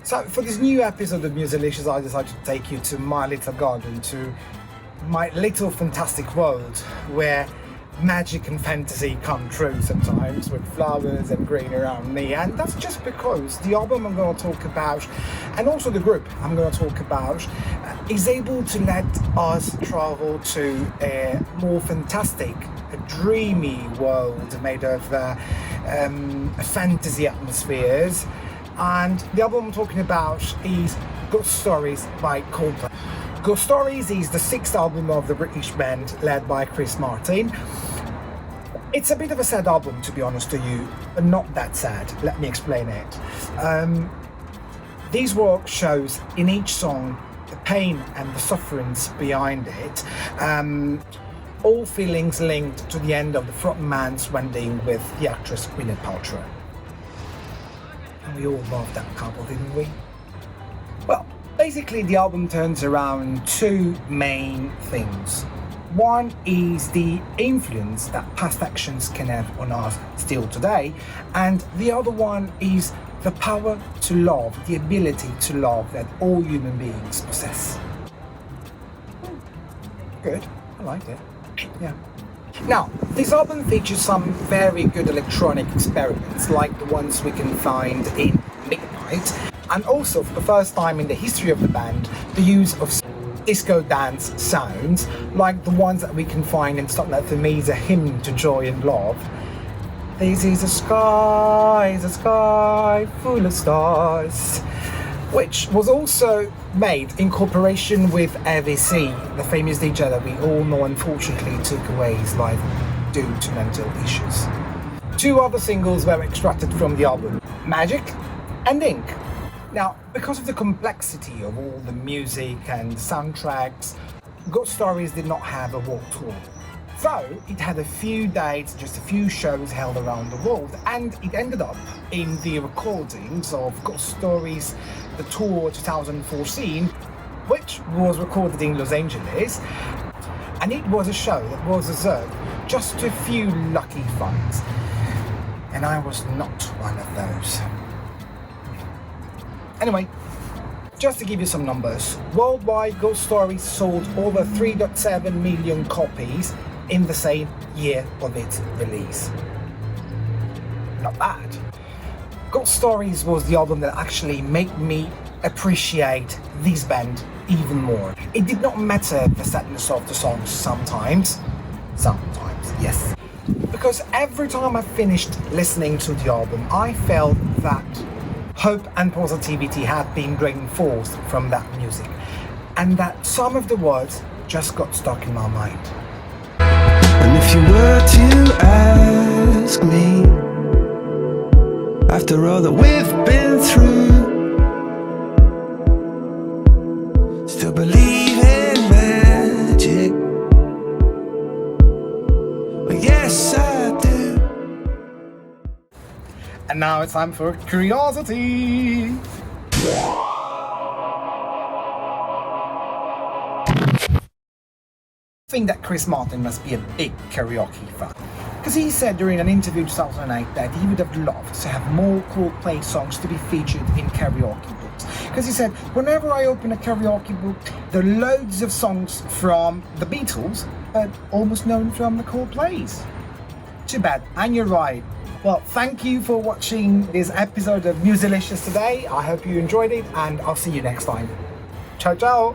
So for this new episode of Musilicious, I decided to take you to my little garden, to my little fantastic world where magic and fantasy come true sometimes, with flowers and green around me. And that's just because the album I'm going to talk about, and also the group I'm going to talk about, is able to let us travel to a more fantastic, a dreamy world made of fantasy atmospheres. And the album I'm talking about is Ghost Stories by Coldplay. Ghost Stories is the sixth album of the British band led by Chris Martin. It's a bit of a sad album, to be honest to you, but not that sad. Let me explain it. These work shows in each song the pain and the sufferings behind it. All feelings linked to the end of the frontman's wedding with the actress Gwyneth Paltrow. And we all loved that couple, didn't we? Well, basically the album turns around two main things. One is the influence that past actions can have on us still today, and the other one is the power to love, the ability to love that all human beings possess. Good, I liked it. Yeah. Now, this album features some very good electronic experiments, like the ones we can find in Midnight, and also, for the first time in the history of the band, the use of disco dance sounds, like the ones that we can find in Stop That For Me is a hymn to joy and love. This is a sky full of stars, which was also made in cooperation with Ep6, the famous DJ that we all know unfortunately took away his life due to mental issues. Two other singles were extracted from the album, Magic and Ink. Now, because of the complexity of all the music and soundtracks, Ghost Stories did not have a world tour. Though it had a few dates, just a few shows held around the world, and it ended up in the recordings of Ghost Stories, the tour 2014, which was recorded in Los Angeles, and it was a show that was reserved just to a few lucky fans, and I was not one of those. Anyway, just to give you some numbers, worldwide Ghost Stories sold over 3.7 million copies in the same year of its release. Not bad. Ghost Stories was the album that actually made me appreciate this band even more. It did not matter the sadness of the songs sometimes, yes. Because every time I finished listening to the album, I felt that hope and positivity had been reinforced from that music, and that some of the words just got stuck in my mind. And if you were to ask me, after all that we've been through, still believe in magic? Well, yes, I do. And now it's time for curiosity. I think that Chris Martin must be a big karaoke fan, because he said during an interview in 2008 that he would have loved to have more Coldplay songs to be featured in karaoke books. Because he said, whenever I open a karaoke book, there are loads of songs from the Beatles, but almost none from the Coldplays. Too bad, and you're right. Well, thank you for watching this episode of Musilicious today. I hope you enjoyed it, and I'll see you next time. Ciao, ciao!